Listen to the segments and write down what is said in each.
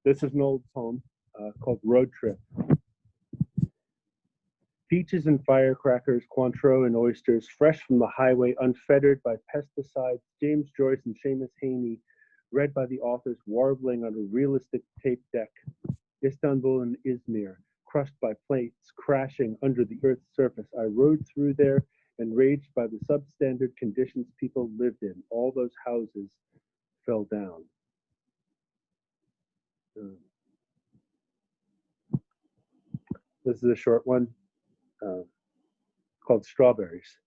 This is an old poem called Road Trip. Peaches and firecrackers, Cointreau and oysters, fresh from the highway, unfettered by pesticides, James Joyce and Seamus Heaney, read by the authors warbling on a realistic tape deck. Istanbul and Izmir, crushed by plates, crashing under the Earth's surface. I rode through there, enraged by the substandard conditions people lived in. All those houses fell down. This is a short one called Strawberries.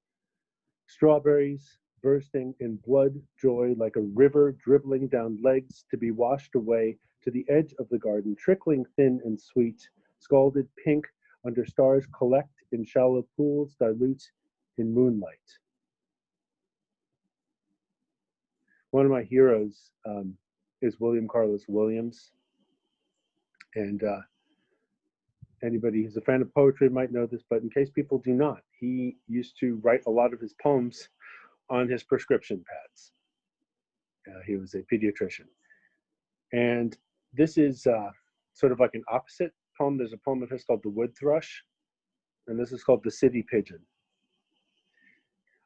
Strawberries bursting in blood joy like a river dribbling down legs to be washed away to the edge of the garden, trickling thin and sweet, scalded pink under stars, collect in shallow pools, dilute in moonlight. One of my heroes is William Carlos Williams, and anybody who's a fan of poetry might know this, but in case people do not, he used to write a lot of his poems on his prescription pads. He was a pediatrician. And this is sort of like an opposite poem. There's a poem of his called The Wood Thrush, and this is called The City Pigeon.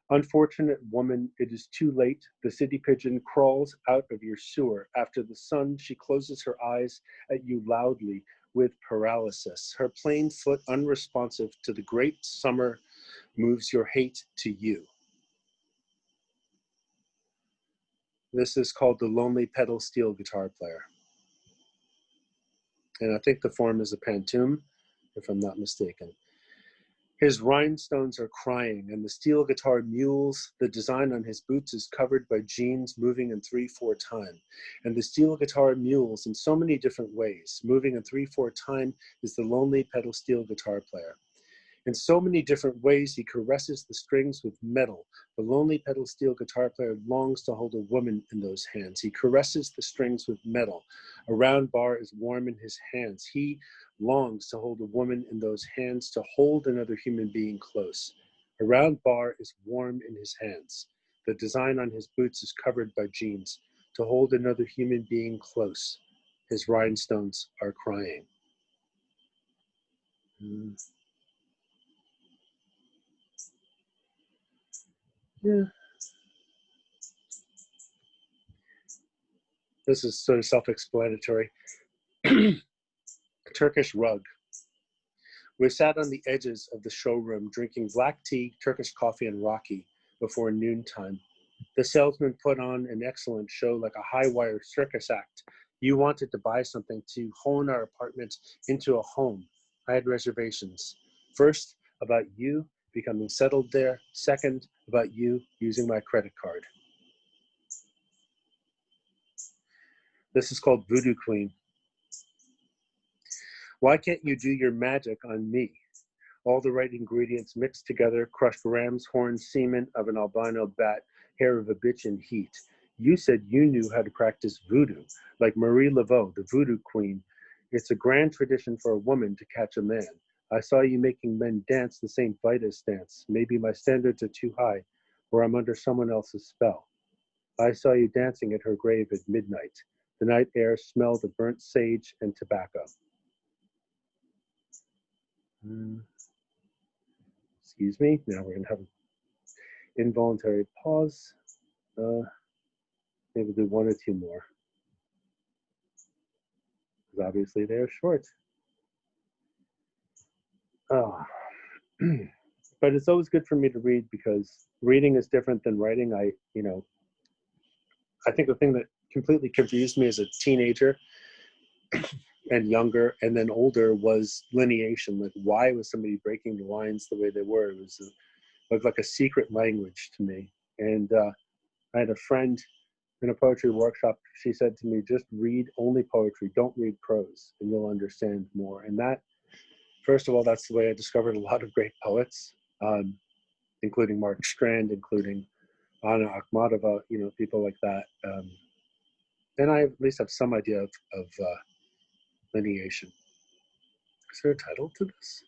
Unfortunate woman, it is too late. The city pigeon crawls out of your sewer. After the sun, she closes her eyes at you loudly with paralysis. Her plain foot, unresponsive to the great summer, moves your hate to you. This is called The Lonely Pedal Steel Guitar Player. And I think the form is a pantoum, if I'm not mistaken. His rhinestones are crying, and the steel guitar mules. The design on his boots is covered by jeans moving in 3/4 time. And the steel guitar mules in so many different ways. Moving in 3/4 time is the lonely pedal steel guitar player. In so many different ways, he caresses the strings with metal. The lonely pedal steel guitar player longs to hold a woman in those hands. He caresses the strings with metal. A round bar is warm in his hands. He longs to hold a woman in those hands, to hold another human being close. A round bar is warm in his hands. The design on his boots is covered by jeans. To hold another human being close. His rhinestones are crying. Yeah. This is sort of self-explanatory. Turkish rug. We sat on the edges of the showroom drinking black tea, Turkish coffee, and Rocky before noontime. The salesman put on an excellent show like a high-wire circus act. You wanted to buy something to hone our apartment into a home. I had reservations. First, about you becoming settled there. Second, about you using my credit card. This is called Voodoo Queen. Why can't you do your magic on me? All the right ingredients mixed together, crushed ram's horn, semen of an albino bat, hair of a bitch in heat. You said you knew how to practice voodoo, like Marie Laveau, the voodoo queen. It's a grand tradition for a woman to catch a man. I saw you making men dance the St. Vitus dance. Maybe my standards are too high, or I'm under someone else's spell. I saw you dancing at her grave at midnight. The night air smelled of burnt sage and tobacco. Excuse me. Now we're going to have an involuntary pause. Maybe do one or two more. Because obviously they're short. But it's always good for me to read because reading is different than writing. I think the thing that completely confused me as a teenager and younger and then older was lineation. Like, why was somebody breaking the lines the way they were? It was looked like a secret language to me. And I had a friend in a poetry workshop. She said to me, just read only poetry, don't read prose, and you'll understand more. And that, first of all, that's the way I discovered a lot of great poets, including Mark Strand, including Anna Akhmatova, people like that. And I at least have some idea of lineation. Is there a title to this?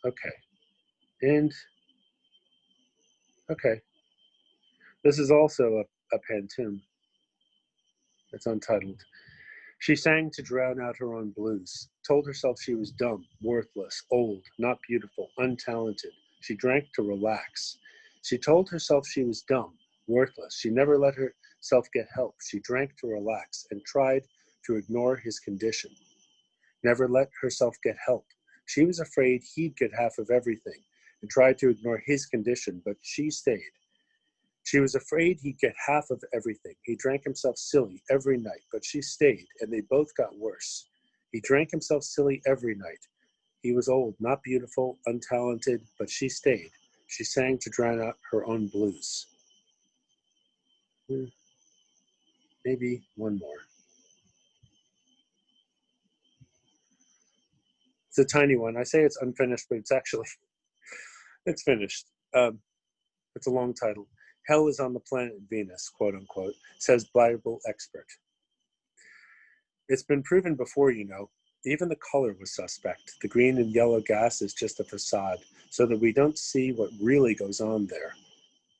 Okay. And, okay. This is also a pantoum. It's untitled. She sang to drown out her own blues, told herself she was dumb, worthless, old, not beautiful, untalented. She drank to relax. She told herself she was dumb, worthless. She never let herself get help. She drank to relax and tried to ignore his condition. Never let herself get help. She was afraid he'd get half of everything and tried to ignore his condition, but she stayed. She was afraid he'd get half of everything. He drank himself silly every night, but she stayed, and they both got worse. He drank himself silly every night. He was old, not beautiful, untalented, but she stayed. She sang to drown out her own blues. Maybe one more. It's a tiny one. I say it's unfinished, but it's finished. It's a long title. Hell is on the planet Venus, quote unquote, says Bible expert. It's been proven before, you know. Even the color was suspect. The green and yellow gas is just a facade, so that we don't see what really goes on there.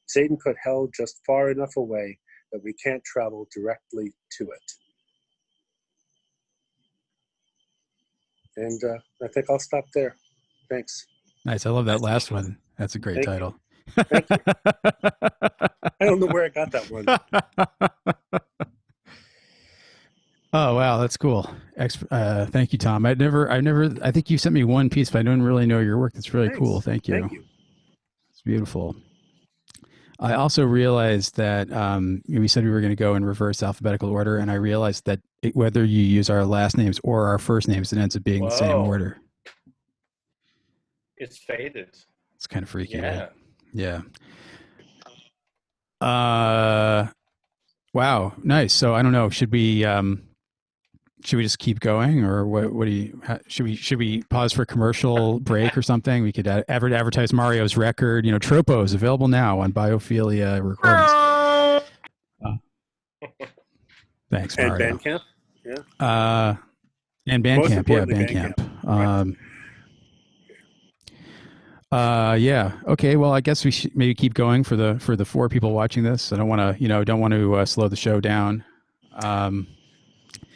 Satan put hell just far enough away that we can't travel directly to it. And I think I'll stop there. Thanks. Nice. I love that last one. That's a great title. Thank you. I don't know where I got that one. Oh, wow. That's cool. Thank you, Tom. I think you sent me one piece, but I don't really know your work. That's really cool. Thank you. Thank you. It's beautiful. I also realized that we said we were going to go in reverse alphabetical order, and I realized that whether you use our last names or our first names, it ends up being the same order. It's faded. It's kind of freaky. Yeah. Right? Yeah. Wow. Nice. So I don't know. Should we just keep going, or what do you? Should we pause for a commercial break or something? We could advertise Mario's record. Tropos available now on Biophilia Recordings. Thanks, Mario. And Bandcamp. Yeah. And Bandcamp. Yeah, Bandcamp. Yeah. Okay. Well, I guess we should maybe keep going for the 4 people watching this. I don't want to slow the show down.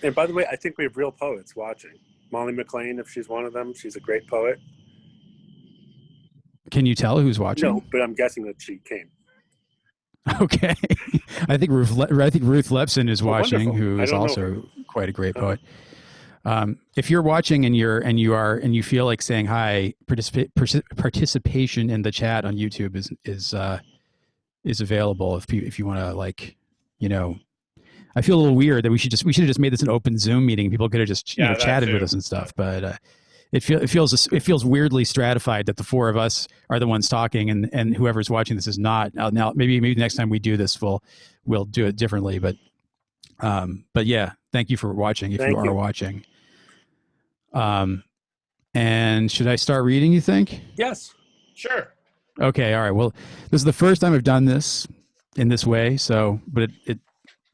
And by the way, I think we have real poets watching. Molly McLean, if she's one of them, she's a great poet. Can you tell who's watching? No, but I'm guessing that she came. Okay. I think Ruth Lepson is watching, wonderful. who is also quite a great poet. If you're watching and you feel like saying hi, participation in the chat on YouTube is available. If you want to, I feel a little weird that we should have just made this an open Zoom meeting. People could have just chatted with us and stuff. But it feels weirdly stratified that the 4 of us are the ones talking and whoever's watching this is not. Now maybe next time we do this we'll do it differently. But yeah, thank you for watching if you are watching. And should I start reading, you think? Yes. Sure. Okay. All right. Well, this is the first time I've done this in this way. But it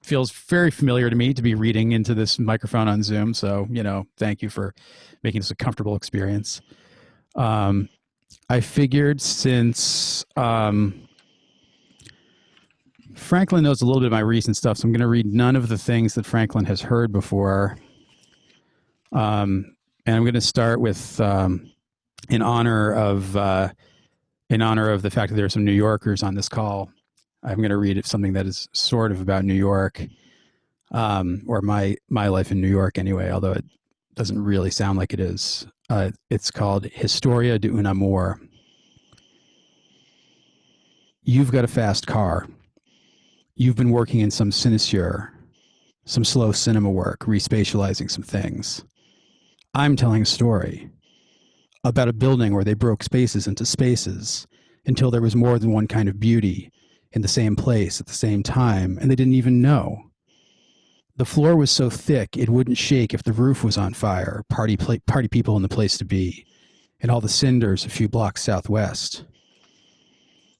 feels very familiar to me to be reading into this microphone on Zoom. So, thank you for making this a comfortable experience. I figured since Franklin knows a little bit of my recent stuff, so I'm going to read none of the things that Franklin has heard before. And I'm going to start with in honor of the fact that there are some New Yorkers on this call. I'm going to read something that is sort of about New York, or my life in New York anyway, although it doesn't really sound like it is. It's called Historia de un Amor. You've got a fast car. You've been working in some sinecure, some slow cinema work, respatializing some things. I'm telling a story about a building where they broke spaces into spaces until there was more than one kind of beauty in the same place at the same time, and they didn't even know. The floor was so thick it wouldn't shake if the roof was on fire, party people in the place to be, and all the cinders a few blocks southwest.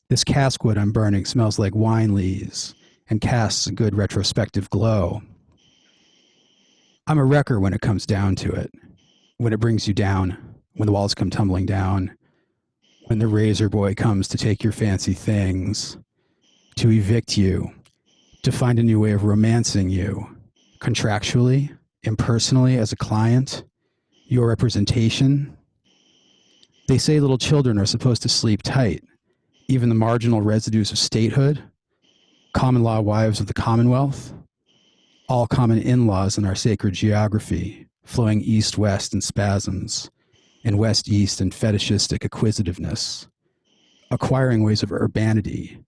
This caskwood I'm burning smells like wine lees and casts a good retrospective glow. I'm a wrecker when it comes down to it, when it brings you down, when the walls come tumbling down, when the razor boy comes to take your fancy things, to evict you, to find a new way of romancing you, contractually, impersonally as a client, your representation. They say little children are supposed to sleep tight. Even the marginal residues of statehood, common law wives of the Commonwealth, all common in-laws in our sacred geography, flowing east-west in spasms, and west-east in fetishistic acquisitiveness, acquiring ways of urbanity,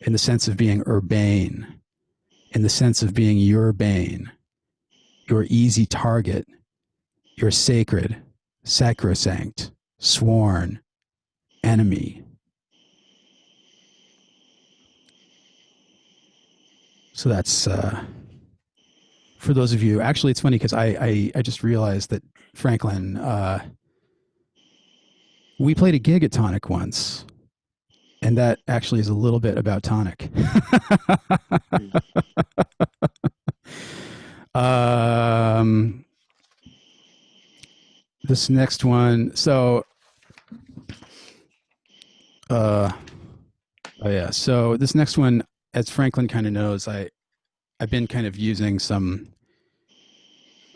in the sense of being urbane, in the sense of being your bane, your easy target, your sacred, sacrosanct, sworn enemy. So that's for those of you. Actually, it's funny because I just realized that Franklin, we played a gig at Tonic once, and that actually is a little bit about Tonic. This next one. So, oh yeah. So this next one, as Franklin kind of knows, I've been kind of using some,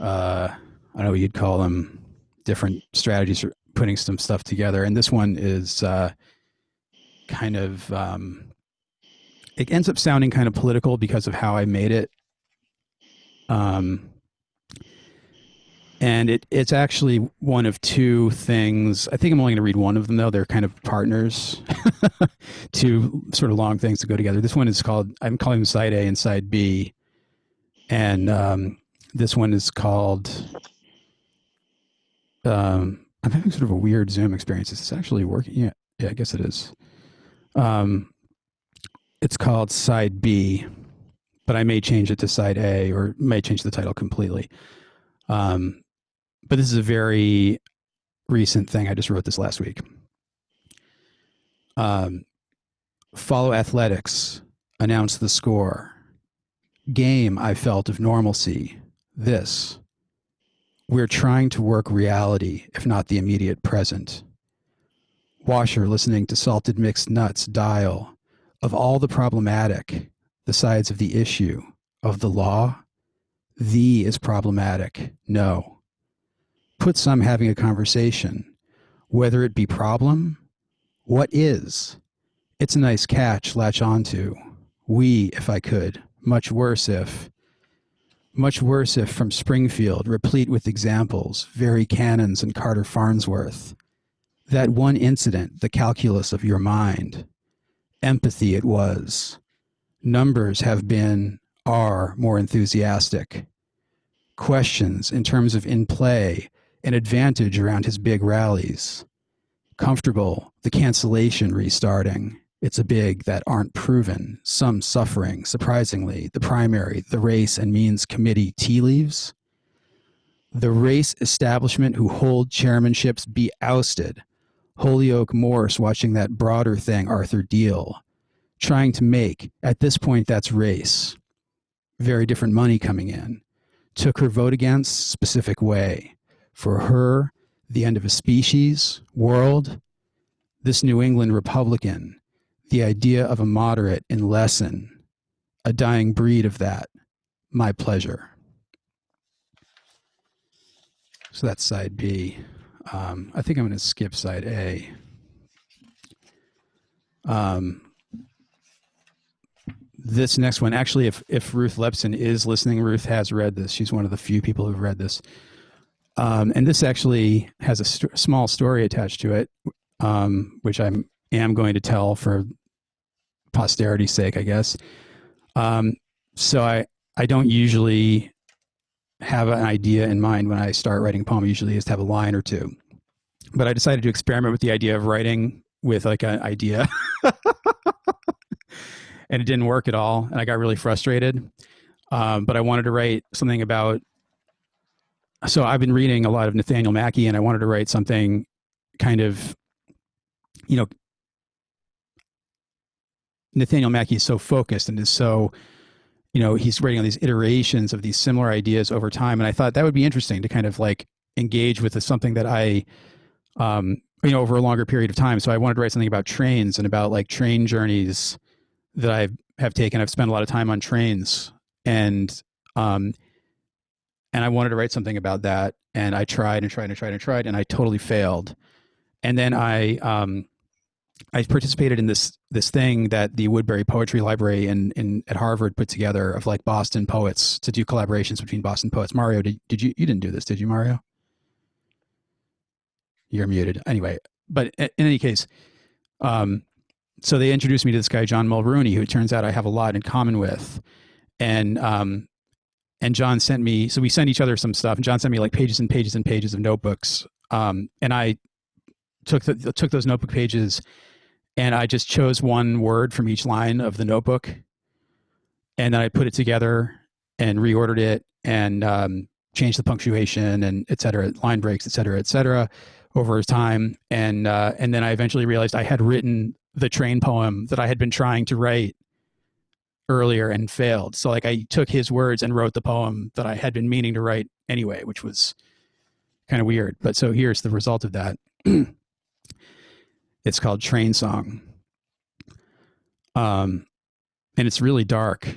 I don't know what you'd call them, different strategies for putting some stuff together. And this one is kind of, it ends up sounding kind of political because of how I made it. And it's actually one of two things. I think I'm only going to read one of them, though. They're kind of partners, two sort of long things to go together. This one is called, I'm calling them Side A and Side B. And this one is called, I'm having sort of a weird Zoom experience. Is this actually working? Yeah, I guess it is. It's called Side B, but I may change it to Side A or may change the title completely. But this is a very recent thing. I just wrote this last week. Follow athletics. Announce the score. Game I felt of normalcy. This. We're trying to work reality, if not the immediate present. Washer listening to salted mixed nuts dial. Of all the problematic, the sides of the issue, of the law, the is problematic. No. Put some having a conversation. Whether it be problem, what is? It's a nice catch, latch onto. We, if I could. Much worse if from Springfield, replete with examples, very Cannons and Carter Farnsworth. That one incident, the calculus of your mind. Empathy it was. Numbers have been, are more enthusiastic. Questions in terms of in play, an advantage around his big rallies. Comfortable, the cancellation restarting. It's a big that aren't proven, some suffering, surprisingly, the primary, the race and means committee tea leaves. The race establishment who hold chairmanships be ousted. Holyoke Morse watching that broader thing Arthur Deal. Trying to make, at this point that's race. Very different money coming in. Took her vote against, specific way. For her, the end of a species, world. This New England Republican, the idea of a moderate in lesson, a dying breed of that, my pleasure. So that's side B. I think I'm going to skip side A. This next one, actually, if Ruth Lepson is listening, Ruth has read this. She's one of the few people who've read this. And this actually has a small story attached to it, which I am going to tell for posterity's sake, I guess. So I don't usually have an idea in mind when I start writing a poem. I usually just have a line or two. But I decided to experiment with the idea of writing with like an idea. And it didn't work at all. And I got really frustrated. But I wanted to write something about, so I've been reading a lot of Nathaniel Mackey, and I wanted to write something kind of, you know, Nathaniel Mackey is so focused and is so, you know, he's writing on these iterations of these similar ideas over time. And I thought that would be interesting to kind of like engage with something that I, you know, over a longer period of time. So I wanted to write something about trains and about like train journeys that I have taken. I've spent a lot of time on trains, and and I wanted to write something about that. And I tried and tried and tried and tried, and I totally failed. And then I participated in this thing that the Woodbury Poetry Library at Harvard put together of like Boston poets to do collaborations between Boston poets. Mario, did you didn't do this, did you, Mario? You're muted. Anyway, but in any case, so they introduced me to this guy, John Mulrooney, who it turns out I have a lot in common with. And John sent me, so we sent each other some stuff, and John sent me like pages and pages and pages of notebooks. And I took those notebook pages, and I just chose one word from each line of the notebook, and then I put it together and reordered it and changed the punctuation and et cetera, line breaks, et cetera, over time. And then I eventually realized I had written the train poem that I had been trying to write earlier and failed. So like I took his words and wrote the poem that I had been meaning to write anyway, which was kind of weird. But so here's the result of that. It's called Train Song. And it's really dark.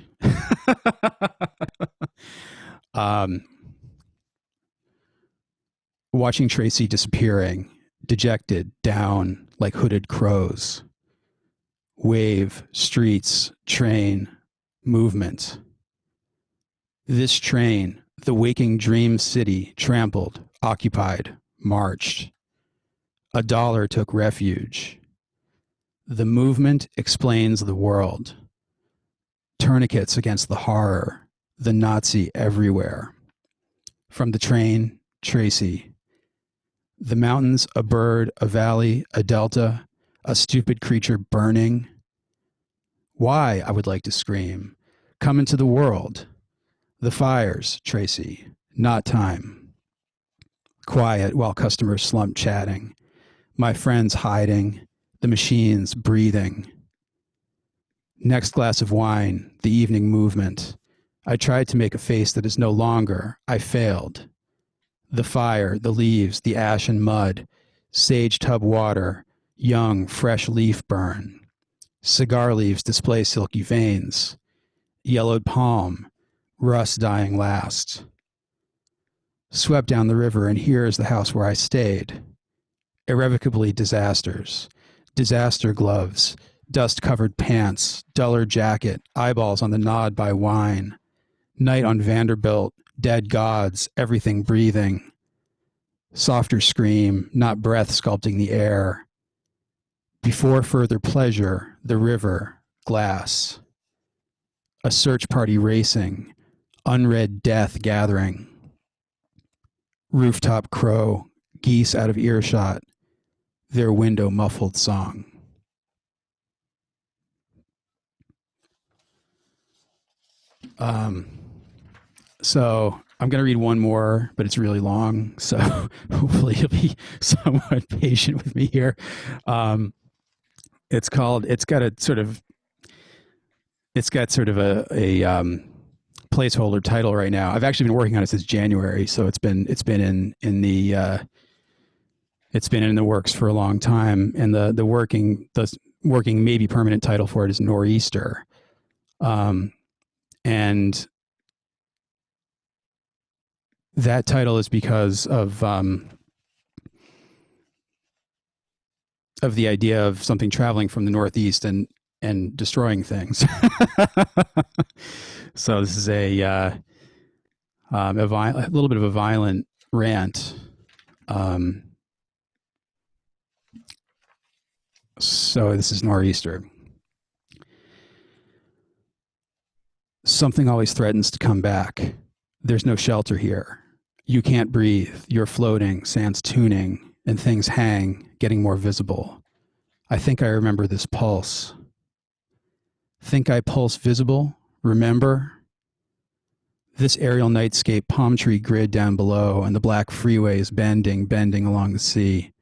Watching Tracy disappearing, dejected, down like hooded crows. Wave, streets, train, movement. This train, the waking dream city, trampled, occupied, marched. A dollar took refuge. The movement explains the world. Tourniquets against the horror, the Nazi everywhere. From the train, Tracy. The mountains, a bird, a valley, a delta, a stupid creature burning. Why, I would like to scream. Come into the world. The fires, Tracy, not time. Quiet while customers slump chatting. My friends hiding, the machines breathing. Next glass of wine, the evening movement. I tried to make a face that is no longer. I failed. The fire, the leaves, the ash and mud, sage tub water, young, fresh leaf burn. Cigar leaves display silky veins. Yellowed palm, rust dying last. Swept down the river, and here is the house where I stayed. Irrevocably disasters. Disaster gloves, dust-covered pants, duller jacket, eyeballs on the nod by wine. Night on Vanderbilt, dead gods, everything breathing. Softer scream, not breath sculpting the air. Before further pleasure, the river, glass. A search party racing, unread death gathering. Rooftop crow, geese out of earshot, their window muffled song. So I'm going to read one more, but it's really long. So hopefully you'll be somewhat patient with me here. It's got sort of a placeholder title right now. I've actually been working on it since January. So it's been in the works for a long time. And the working maybe permanent title for it is Nor'easter. And that title is because of the idea of something traveling from the Northeast and destroying things. So this is a little bit of a violent rant. So this is Nor'easter. Something always threatens to come back. There's no shelter here. You can't breathe. You're floating, sands tuning, and things hang, getting more visible. I think I remember this pulse. Think I pulse visible? Remember? This aerial nightscape palm tree grid down below, and the black freeways bending along the sea.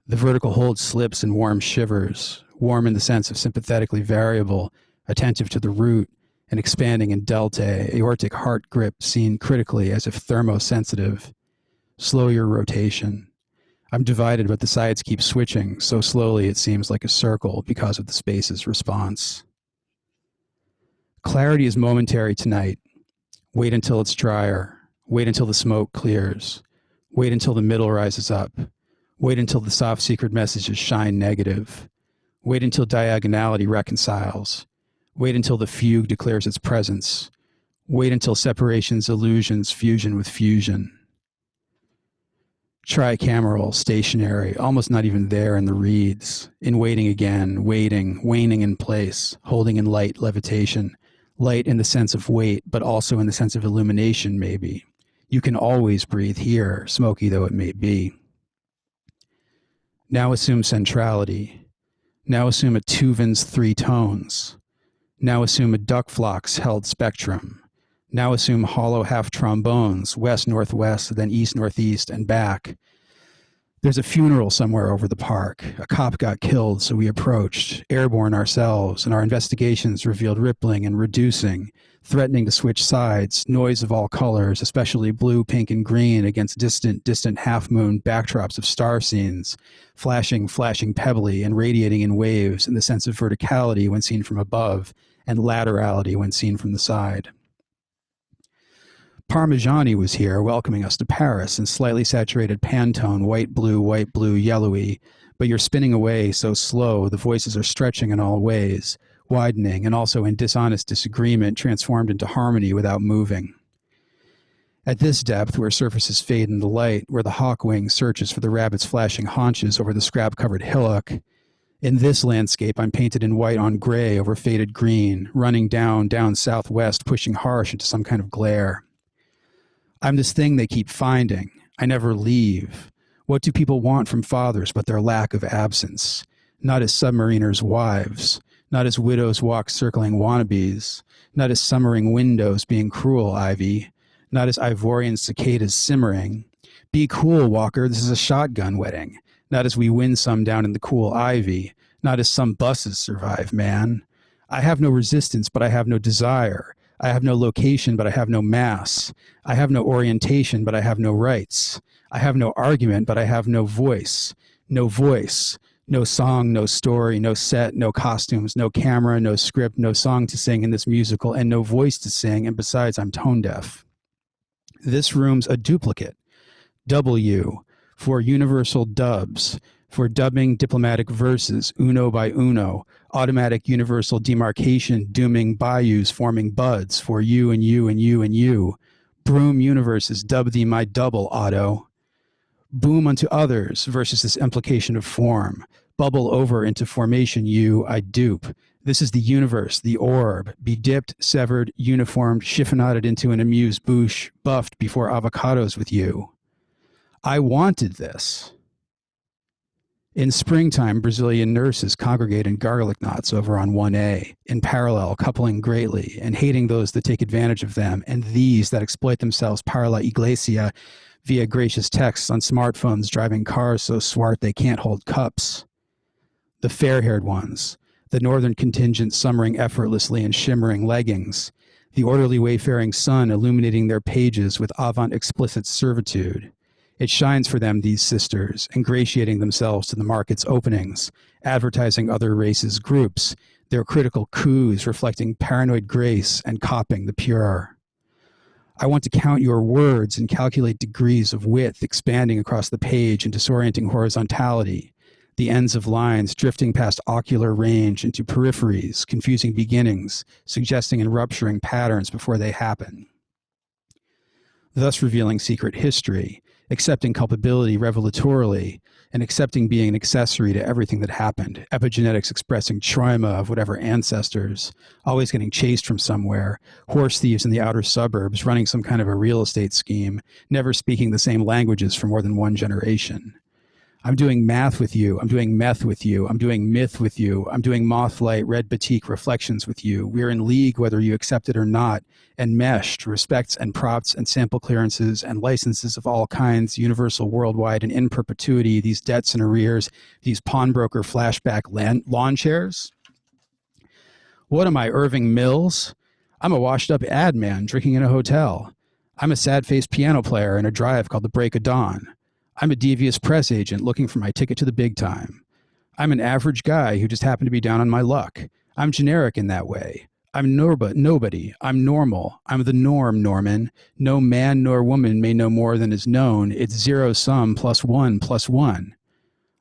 The vertical hold slips and warm shivers, warm in the sense of sympathetically variable, attentive to the root, and expanding in delta, aortic heart grip seen critically as if thermosensitive. Slow your rotation. I'm divided, but the sides keep switching, so slowly it seems like a circle because of the space's response. Clarity is momentary tonight. Wait until it's drier. Wait until the smoke clears. Wait until the middle rises up. Wait until the soft secret messages shine negative. Wait until diagonality reconciles. Wait until the fugue declares its presence. Wait until separation's illusions fusion with fusion. Tricameral, stationary, almost not even there in the reeds, in waiting again, waiting, waning in place, holding in light levitation, light in the sense of weight, but also in the sense of illumination, maybe. You can always breathe here, smoky though it may be. Now assume centrality. Now assume a Tuvin's three tones. Now assume a duck flock's held spectrum. Now assume hollow half trombones, west-northwest, then east-northeast, and back. There's a funeral somewhere over the park. A cop got killed, so we approached, airborne ourselves, and our investigations revealed rippling and reducing, threatening to switch sides, noise of all colors, especially blue, pink, and green against distant half-moon backdrops of star scenes, flashing pebbly and radiating in waves in the sense of verticality when seen from above, and laterality when seen from the side. Parmigiani was here welcoming us to Paris in slightly saturated Pantone, white, blue, yellowy, but you're spinning away so slow, the voices are stretching in all ways, widening, and also in dishonest disagreement transformed into harmony without moving. At this depth, where surfaces fade into light, where the hawk wing searches for the rabbit's flashing haunches over the scrap-covered hillock, in this landscape, I'm painted in white on gray over faded green, running down southwest, pushing harsh into some kind of glare. I'm this thing they keep finding. I never leave. What do people want from fathers but their lack of absence? Not as submariners' wives. Not as widows walk circling wannabes. Not as summering windows being cruel, Ivy. Not as Ivorian cicadas simmering. Be cool, Walker, this is a shotgun wedding. Not as we win some down in the cool ivy. Not as some buses survive, man. I have no resistance, but I have no desire. I have no location, but I have no mass. I have no orientation, but I have no rights. I have no argument, but I have no voice. No voice. No song, no story, no set, no costumes, no camera, no script, no song to sing in this musical, and no voice to sing, and besides, I'm tone deaf. This room's a duplicate. W, for universal dubs, for dubbing diplomatic verses, uno by uno, automatic universal demarcation, dooming bayous, forming buds, for you and you and you and you. Broom universes, dub thee my double, Otto. Boom unto others versus this implication of form. Bubble over into formation you, I dupe. This is the universe, the orb, be dipped, severed, uniformed, chiffonaded into an amused bouche, buffed before avocados with you. I wanted this. In springtime, Brazilian nurses congregate in garlic knots over on 1A, in parallel, coupling greatly, and hating those that take advantage of them, and these that exploit themselves para la iglesia via gracious texts on smartphones driving cars so swart they can't hold cups. The fair-haired ones, the northern contingent summering effortlessly in shimmering leggings, the orderly wayfaring sun illuminating their pages with avant explicit servitude. It shines for them, these sisters, ingratiating themselves to the market's openings, advertising other races' groups, their critical coups reflecting paranoid grace and copying the pure. I want to count your words and calculate degrees of width expanding across the page in disorienting horizontality, the ends of lines drifting past ocular range into peripheries, confusing beginnings, suggesting and rupturing patterns before they happen. Thus revealing secret history, accepting culpability revelatorily, and accepting being an accessory to everything that happened, epigenetics expressing trauma of whatever ancestors, always getting chased from somewhere, horse thieves in the outer suburbs running some kind of a real estate scheme, never speaking the same languages for more than one generation. I'm doing math with you. I'm doing meth with you. I'm doing myth with you. I'm doing mothlight, red batik reflections with you. We're in league whether you accept it or not, enmeshed, respects and props and sample clearances and licenses of all kinds, universal, worldwide, and in perpetuity, these debts and arrears, these pawnbroker flashback lawn chairs. What am I, Irving Mills? I'm a washed-up ad man drinking in a hotel. I'm a sad-faced piano player in a drive called the Break of Dawn. I'm a devious press agent looking for my ticket to the big time. I'm an average guy who just happened to be down on my luck. I'm generic in that way. I'm nobody. I'm normal. I'm the norm, Norman. No man nor woman may know more than is known. It's zero sum plus one plus one.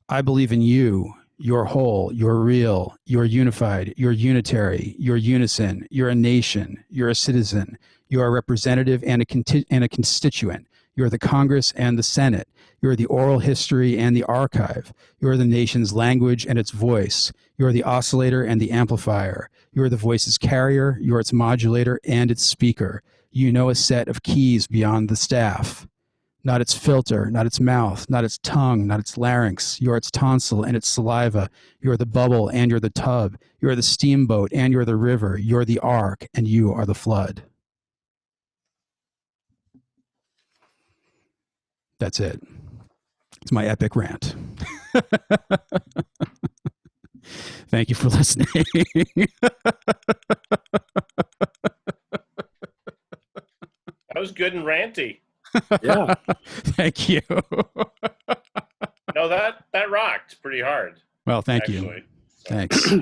I believe in you. You're whole. You're real. You're unified. You're unitary. You're unison. You're a nation. You're a citizen. You're a representative and a constituent. You're the Congress and the Senate. You're the oral history and the archive. You're the nation's language and its voice. You're the oscillator and the amplifier. You're the voice's carrier. You're its modulator and its speaker. You know a set of keys beyond the staff. Not its filter, not its mouth, not its tongue, not its larynx. You're its tonsil and its saliva. You're the bubble and you're the tub. You're the steamboat and you're the river. You're the ark and you are the flood. That's it. It's my epic rant. Thank you for listening. That was good and ranty. Yeah. Thank you. No, that rocked pretty hard. Well, thank actually. you. So. Thanks.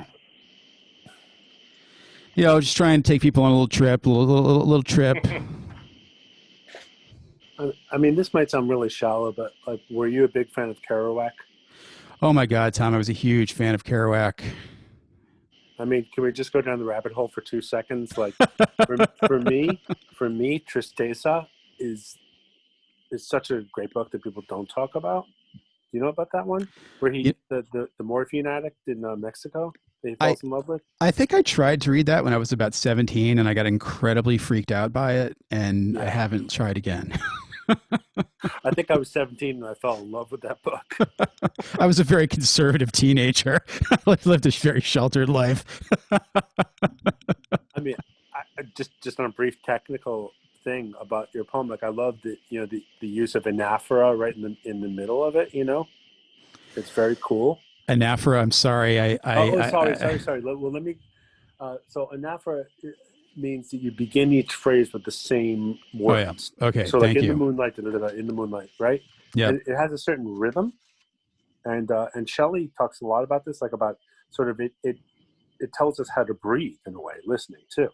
Just trying to take people on a little trip, little trip. I mean, this might sound really shallow, but like, were you a big fan of Kerouac? Oh my God, Tom, I was a huge fan of Kerouac. I mean, can we just go down the rabbit hole for 2 seconds? Like, for me, Tristeza is such a great book that people don't talk about. Do you know about that one? Where the morphine addict in Mexico that he falls in love with? I think I tried to read that when I was about 17, and I got incredibly freaked out by it, and I haven't tried again. I think I was 17 and I fell in love with that book. I was a very conservative teenager. I lived a very sheltered life. I mean, just on a brief technical thing about your poem, like I love the use of anaphora right in the middle of it. It's very cool. Anaphora. I'm sorry. Sorry. Well, let me. So anaphora means that you begin each phrase with the same words. Oh, yeah. Okay. So like in the moonlight, in the moonlight, right? Yeah. It has a certain rhythm, and Shelley talks a lot about this, like about sort of it tells us how to breathe in a way, listening too.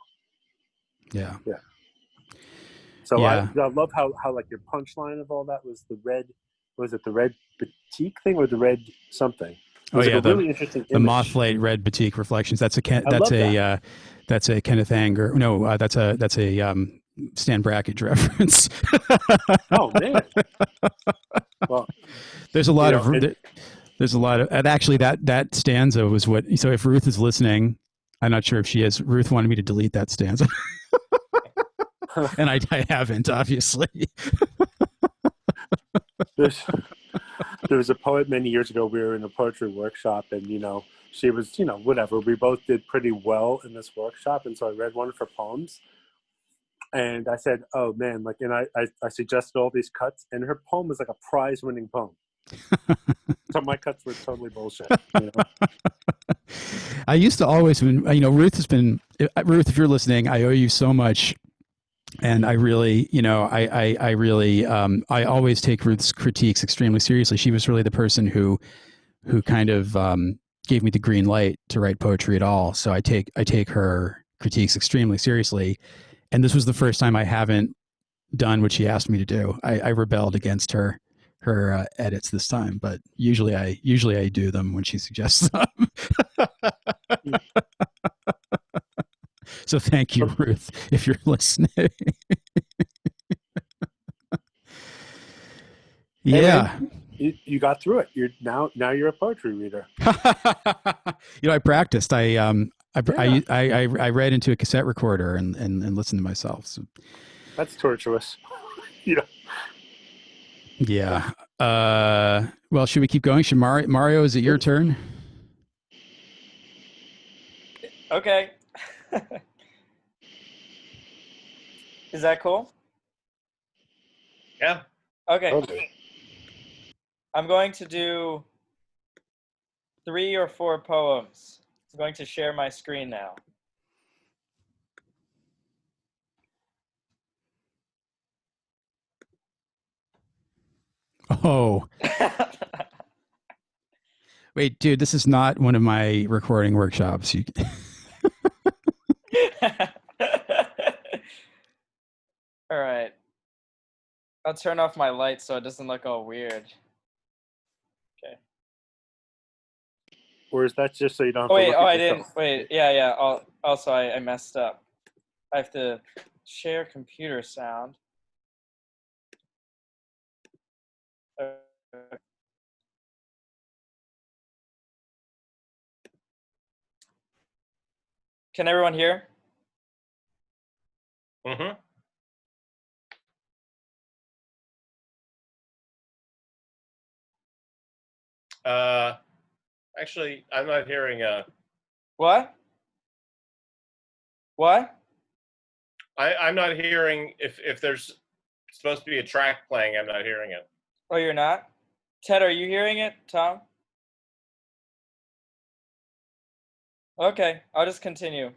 Yeah. Yeah. So yeah. I love how like your punchline of all that was the red. Was it the red batik thing or the red something? Oh yeah, like a really interesting the moth light red batik reflections. That's a Kenneth Anger. No, that's a Stan Brakhage reference. Oh man. Well, there's a lot of and actually that stanza was what. So if Ruth is listening, I'm not sure if she is. Ruth wanted me to delete that stanza, and I haven't, obviously. There was a poet many years ago. We were in a poetry workshop, and she was whatever. We both did pretty well in this workshop, and so I read one of her poems, and I said, "Oh man!" Like, and I suggested all these cuts, and her poem was like a prize-winning poem. So my cuts were totally bullshit. I used to always, Ruth, if you're listening, I owe you so much. And I really, I always take Ruth's critiques extremely seriously. She was really the person who kind of gave me the green light to write poetry at all. So I take her critiques extremely seriously. And this was the first time I haven't done what she asked me to do. I rebelled against her edits this time, but usually I do them when she suggests them. So thank you, Ruth, if you're listening. Yeah. Hey, you got through it. You're now you're a poetry reader. I practiced. I read into a cassette recorder and listened to myself. So. That's torturous. Yeah. Well, should we keep going? Should Mario, is it your turn? Okay. Is that cool? Yeah. Okay. Totally. I'm going to do 3 or 4 poems. I'm going to share my screen now. Oh. Wait, dude, this is not one of my recording workshops. All right. I'll turn off my light so it doesn't look all weird. Okay. Or is that just so you don't have Oh, to wait. look Oh, at I yourself? didn't. Wait. Yeah. Also, I messed up. I have to share computer sound. Can everyone hear? Mm-hmm. Actually, I'm not hearing What? What? I'm not hearing if there's supposed to be a track playing. I'm not hearing it. Oh, you're not? Ted, are you hearing it, Tom? Okay, I'll just continue.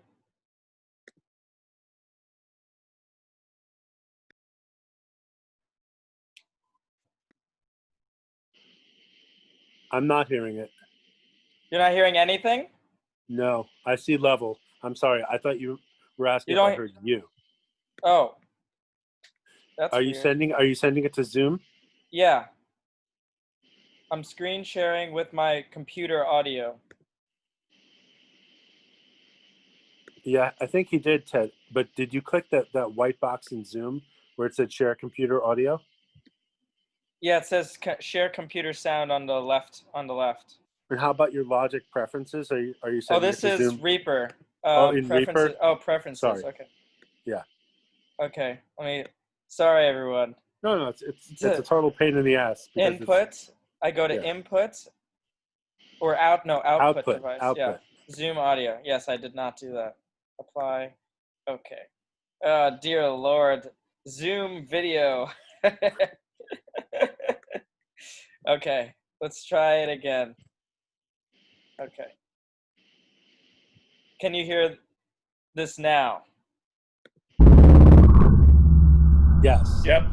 I'm not hearing it. You're not hearing anything? No, I see level. I'm sorry. I thought you were asking You if I don't- heard you. Oh. That's Are you weird. sending it to Zoom? Yeah. I'm screen sharing with my computer audio. Yeah, I think you did, Ted. But did you click that white box in Zoom where it said share computer audio? Yeah, it says share computer sound on the left. And how about your logic preferences? Are you Oh, sending this it to is Zoom? Reaper. In Preferences. Reaper? Oh, preferences. Sorry. Okay. Yeah. Okay. Sorry, everyone. No, it's a total pain in the ass. Input. I go to input or output device. Output. Yeah. Zoom audio. Yes, I did not do that. Apply. Okay. Dear Lord. Zoom video. Okay. Let's try it again. Okay. Can you hear this now? Yes. Yep.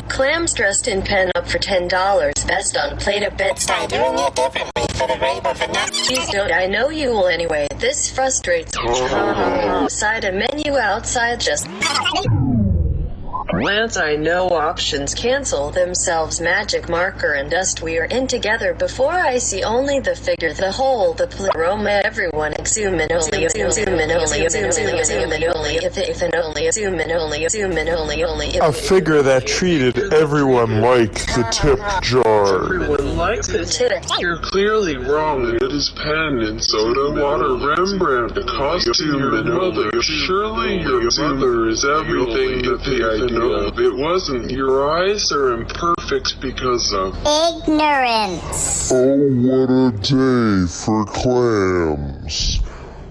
Clams dressed in pen up for $10. Best on plate of bits. Try doing it differently for the rape of a nut. Please don't. I know you will anyway. This frustrates. Side a menu outside just. Lance, I know options cancel themselves. Magic marker and dust. We are in together. Before I see only the figure, the whole, the pleroma. Everyone zoom in only, zoom in only, zoom in only, if and only, zoom in only, zoom in only. A figure that treated everyone like the tip jar. Everyone likes it. You're clearly wrong. It is pen and soda water, Rembrandt, a costume, and mother. Surely your mother is everything that the idea of. It wasn't. Your eyes are imperfect because of ignorance. Oh, what a day for clams.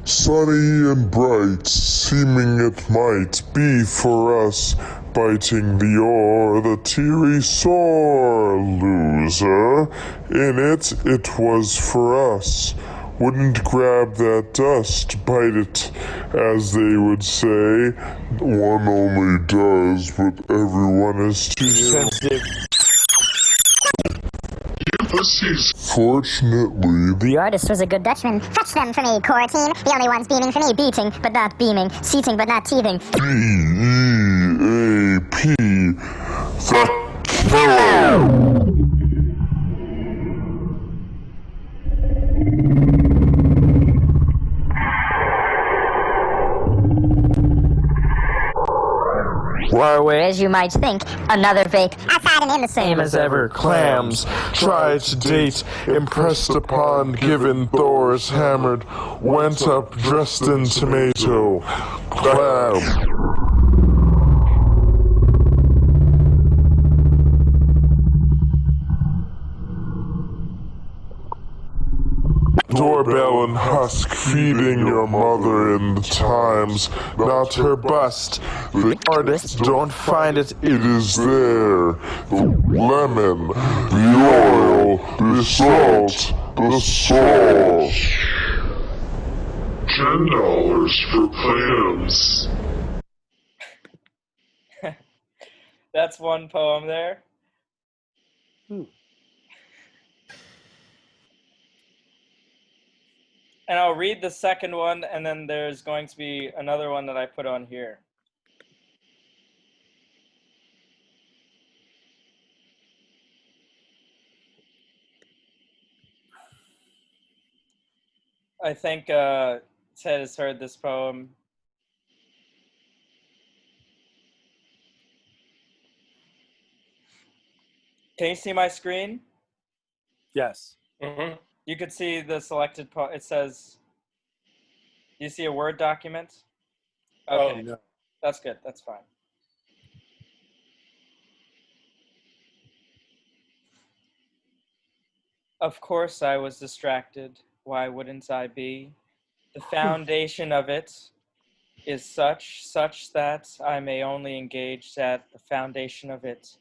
Sunny and bright, seeming it might be for us, biting the oar, the teary sore, loser. In it was for us. Wouldn't grab that dust, bite it, as they would say. One only does, but everyone is too sensitive. pussies. Fortunately, The artist was a good Dutchman. Fetch them for me, core team. The only ones beaming for me, beating, but not beaming. Seating, but not teething. B-E-A-P. The fellow. Or as you might think, another fake, outside and in the same As ever, clams, tried to date, impressed upon, given Thor's hammered, went up dressed in tomato. Clam. Doorbell and husk feeding your mother in the times, not her bust. The artists don't find it, it is there. The lemon, the oil, the salt, the sauce. $10 for clams. That's one poem there. And I'll read the second one, and then there's going to be another one that I put on here. I think Ted has heard this poem. Can you see my screen? Yes. Mm-hmm. You could see the selected poem. It says, do you see a Word document? Okay, Oh, no. that's good. That's fine. Of course I was distracted. Why wouldn't I be? The foundation of it is such that I may only engage at the foundation of it.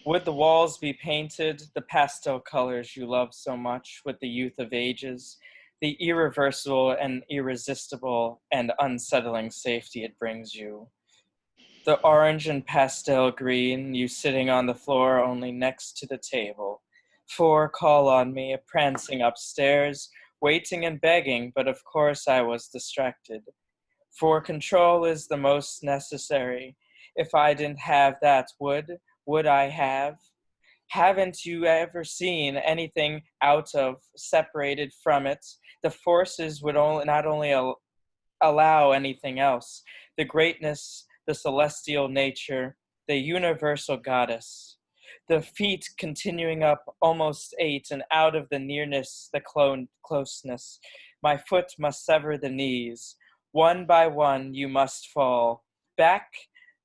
Would the walls be painted the pastel colors you love so much with the youth of ages, the irreversible and irresistible and unsettling safety it brings you? The orange and pastel green, you sitting on the floor only next to the table. For call on me, prancing upstairs, waiting and begging, but of course I was distracted. For control is the most necessary. If I didn't have that, would I have? Haven't you ever seen anything out of, separated from it? The forces would not only allow anything else. The greatness, the celestial nature, the universal goddess. The feet continuing up almost 8 and out of the nearness, the closeness. My foot must sever the knees. One by one you must fall. Back,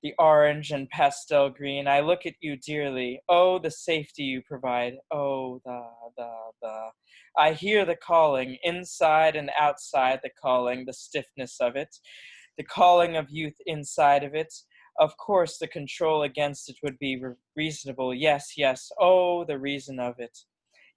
the orange and pastel green. I look at you dearly. Oh, the safety you provide. Oh, the. I hear the calling, inside and outside the calling, the stiffness of it, the calling of youth inside of it. Of course, the control against it would be reasonable. Yes, yes. Oh, the reason of it.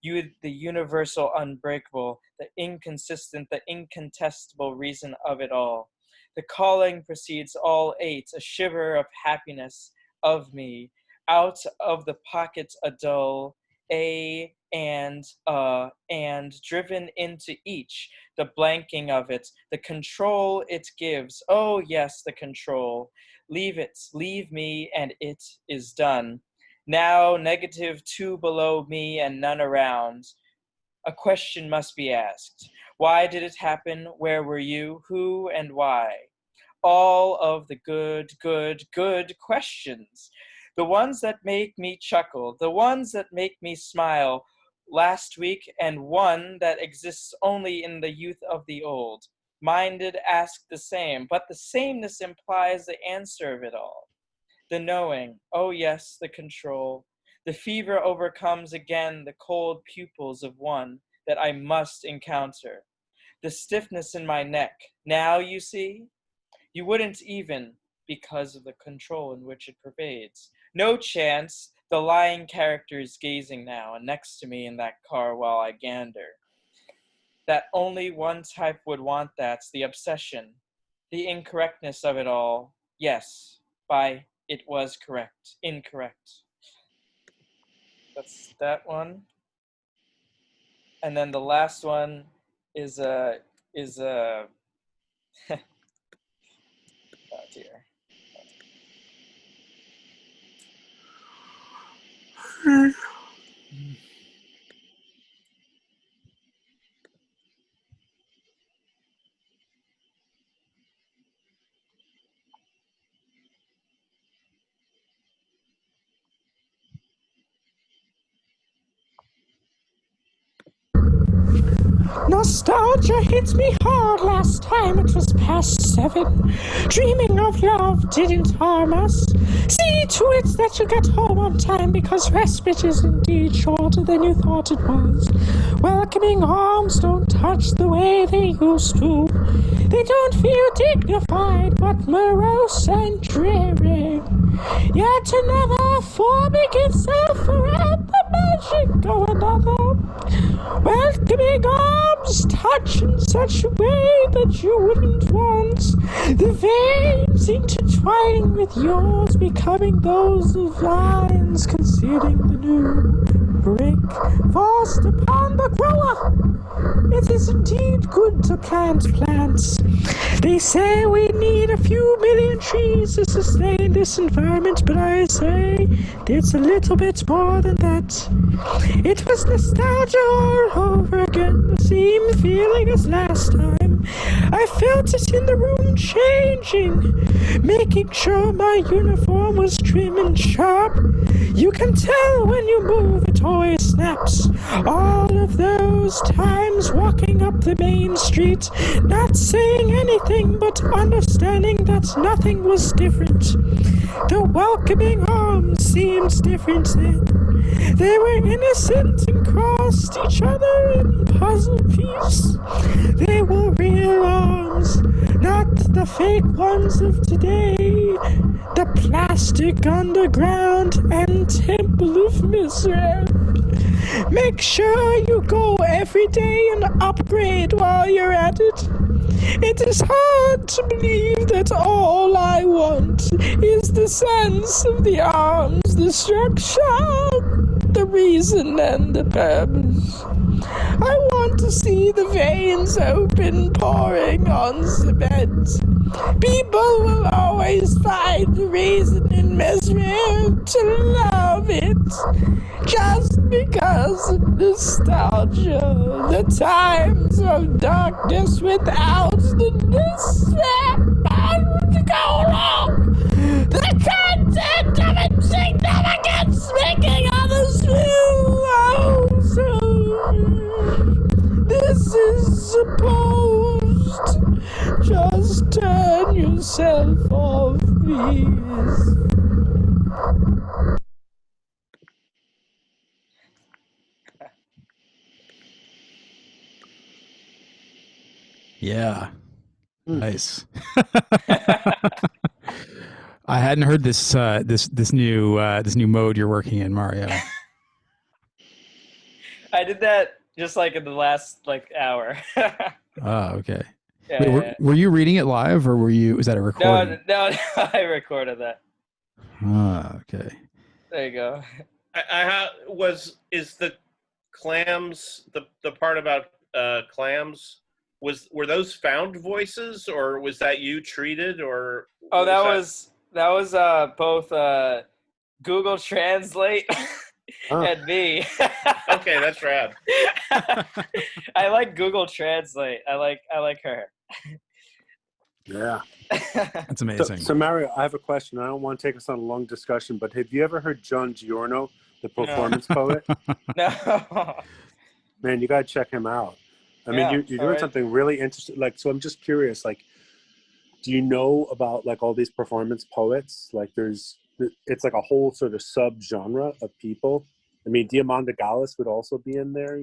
You, the universal, unbreakable, the inconsistent, the incontestable reason of it all. The calling precedes all 8, a shiver of happiness of me. Out of the pocket a dull, and driven into each, the blanking of it, the control it gives. Oh yes, the control. Leave it, leave me, and it is done. Now -2 below me and none around. A question must be asked. Why did it happen? Where were you? Who and why? All of the good questions. The ones that make me chuckle, the ones that make me smile last week, and one that exists only in the youth of the old. Minded ask the same, but the sameness implies the answer of it all. The knowing, oh yes, the control. The fever overcomes again the cold pupils of one that I must encounter. The stiffness in my neck, now you see? You wouldn't even, because of the control in which it pervades. No chance, the lying character is gazing now, and next to me in that car while I gander. That only one type would want that's the obsession, the incorrectness of it all. Yes, by it was correct, incorrect. That's that one. And then the last one is a oh dear. Nostalgia hit me hard last time it was past 7. Dreaming of love didn't harm us. See to it that you get home on time, because respite is indeed shorter than you thought it was. Welcoming arms don't touch the way they used to. They don't feel dignified, but morose and dreary. Yet another forming itself around the magic of another. Welcoming arms touch in such a way that you wouldn't want. The veins words intertwining with yours, becoming those of lines, concealing the new brick forced upon the grower. It is indeed good to plant plants. They say we need a few million trees to sustain this environment, but I say it's a little bit more than that. It was nostalgia all over again, the same feeling as last time. I felt it in the room changing, making sure my uniform was trim and sharp. You can tell when you move, it always snaps. All of those times walking up the main street, not saying anything but understanding that nothing was different. The welcoming arms seemed different then. They were innocent and crossed each other in puzzle piece. They were real arms, not the fake ones of today. The plastic underground and temple of misery. Make sure you go every day and upgrade while you're at it. It is hard to believe that all I want is the sense of the arms, the structure, the reason and the purpose. I want to see the veins open, pouring on cement. People will always find the reason in Mesmer to love it. Just because of nostalgia, the times of darkness without the despair to go along. The content of it never gets making others feel low. This is supposed. Just turn yourself off, please. Yeah. Nice. I hadn't heard this new mode you're working in, Mario. I did that just like in the last hour. Oh, okay. Yeah, Wait, were you reading it live, or was that a recording? No, I recorded that. Oh, okay. There you go. Is the clams the part about clams? Were those found voices, or was that you treated, or? Oh, that was both Google Translate and me. Okay, that's rad. I like Google Translate. I like her. Yeah. That's amazing. So Mario, I have a question. I don't want to take us on a long discussion, but have you ever heard John Giorno, the performance poet? No. Man, you got to check him out. I mean, you're doing something really interesting. So I'm just curious, do you know about all these performance poets? It's like a whole sort of sub-genre of people. I mean, Diamanda Gallis would also be in there,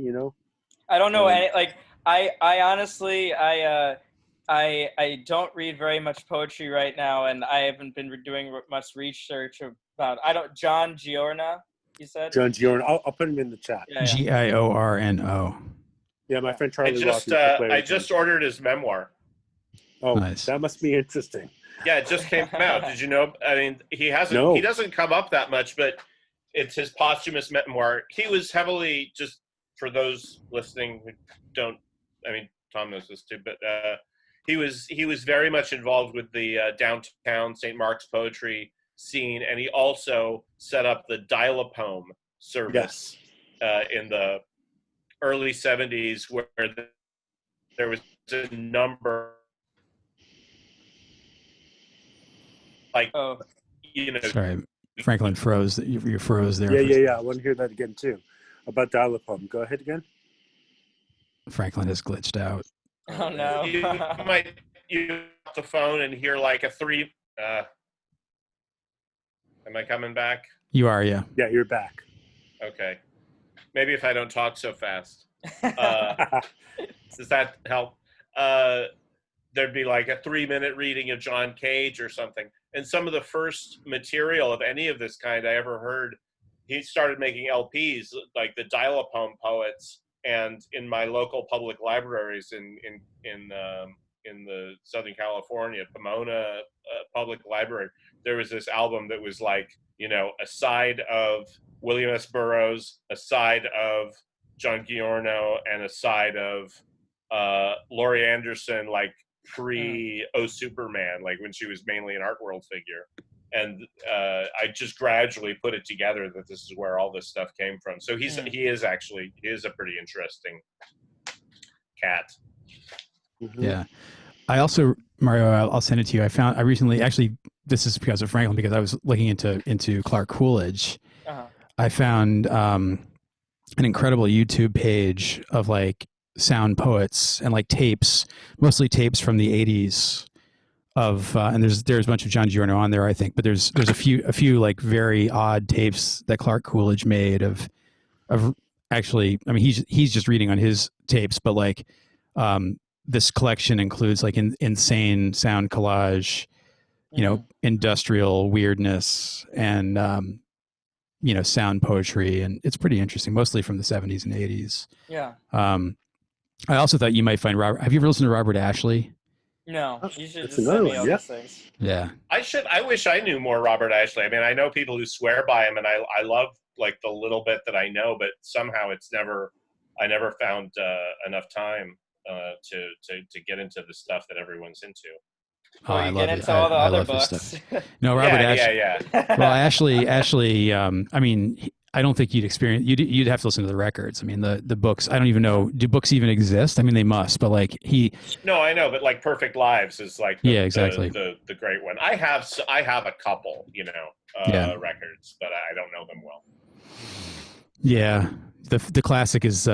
I don't know any, I honestly, I don't read very much poetry right now, and I haven't been doing much research about. John Giorno, you said. John Giorno. I'll put him in the chat. Yeah. Giorno. Yeah, my friend Charlie. I just ordered his memoir. Oh, nice. That must be interesting. Yeah, it just came out. Did you know? I mean, he doesn't come up that much, but it's his posthumous memoir. He was heavily, just for those listening who don't, I mean, Tom knows this too, but he was very much involved with the downtown St. Mark's poetry scene, and he also set up the Dial-A-Poem service in the early 70s, where there was a number Sorry, Franklin froze. You froze there. Yeah. I want to hear that again too, about Dial-A-Poem. Go ahead again. Franklin has glitched out. Oh no! You might off the phone and hear a three. Am I coming back? You are, yeah. Yeah, you're back. Okay. Maybe if I don't talk so fast. Does that help? There'd be a 3-minute reading of John Cage or something. And some of the first material of any of this kind I ever heard, he started making LPs, like the Dial-A-Poem poets, and in my local public libraries in the Southern California, Pomona Public Library. There was this album that was like, you know, a side of William S. Burroughs, a side of John Giorno, and a side of Laurie Anderson, like pre Oh Superman, like when she was mainly an art world figure. And I just gradually put it together that this is where all this stuff came from. So he is a pretty interesting cat. Yeah. I also, Mario, I'll send it to you. I recently, actually, this is because of Franklin, because I was looking into Clark Coolidge. I found an incredible YouTube page of like sound poets and like tapes, mostly tapes from the 80s of, and there's a bunch of John Giorno on there, I think, but there's a few like very odd tapes that Clark Coolidge made of actually, I mean, he's just reading on his tapes, but like, this collection includes like insane sound collage, you know, industrial weirdness, and you know, sound poetry, and it's pretty interesting, mostly from the 70s and 80s. Yeah. I also thought you might find Robert. Have you ever listened to Robert Ashley? No, you should That's just send me another all one, these things. Yeah. I wish I knew more Robert Ashley. I mean, I know people who swear by him, and I love like the little bit that I know, but somehow I never found enough time to get into the stuff that everyone's into. Well, I you love get it. into all the I other love his books. stuff. No, Robert Ashley. Yeah. Well, Ashley. I mean, I don't think you'd experience. You'd have to listen to the records. I mean, the books. I don't even know. Do books even exist? I mean, they must. But like No, I know. But like Perfect Lives is like exactly the great one. I have a couple, you know, records, but I don't know them well. Yeah, the classic is.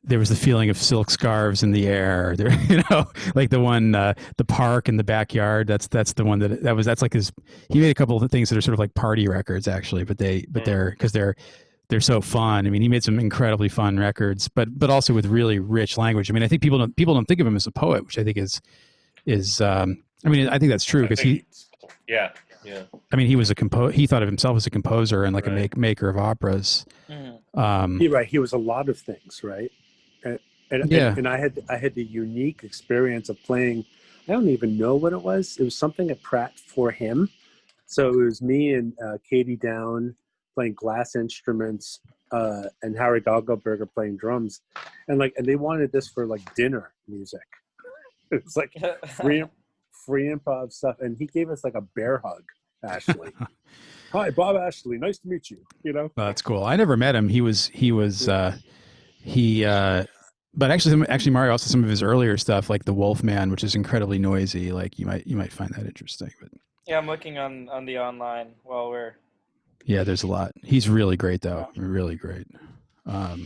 There was the feeling of silk scarves in the air. There, you know, like the one, the park in the backyard. That's the one that's like his. He made a couple of things that are sort of like party records, actually, but they're so fun. I mean, he made some incredibly fun records, but also with really rich language. I mean, I think people don't think of him as a poet, which I think is. I mean, I think that's true because Yeah. I mean, he was he thought of himself as a composer and like a maker of operas. He was a lot of things, right? And I had the unique experience of playing. I don't even know what it was. It was something at Pratt for him. So it was me and Katie Down playing glass instruments, and Harry Dahlberger playing drums, and they wanted this for like dinner music. It was like free improv stuff, and he gave us like a bear hug. Ashley, hi, Bob Ashley, nice to meet you. You know, that's cool. I never met him. But actually, Mario, also some of his earlier stuff, like the Wolfman, which is incredibly noisy. Like you might find that interesting. But yeah, I'm looking on the online while we're. Yeah, there's a lot. He's really great, though. Really great. But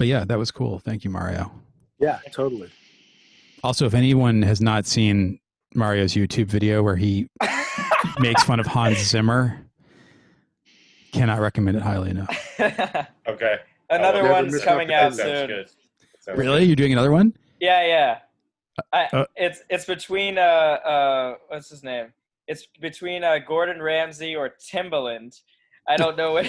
yeah, that was cool. Thank you, Mario. Yeah, totally. Also, if anyone has not seen Mario's YouTube video where he makes fun of Hans Zimmer, cannot recommend it highly enough. Okay. Another one's coming out soon. Good. Really? You're doing another one? Yeah. It's between what's his name? It's between Gordon Ramsay or Timbaland. I don't know what.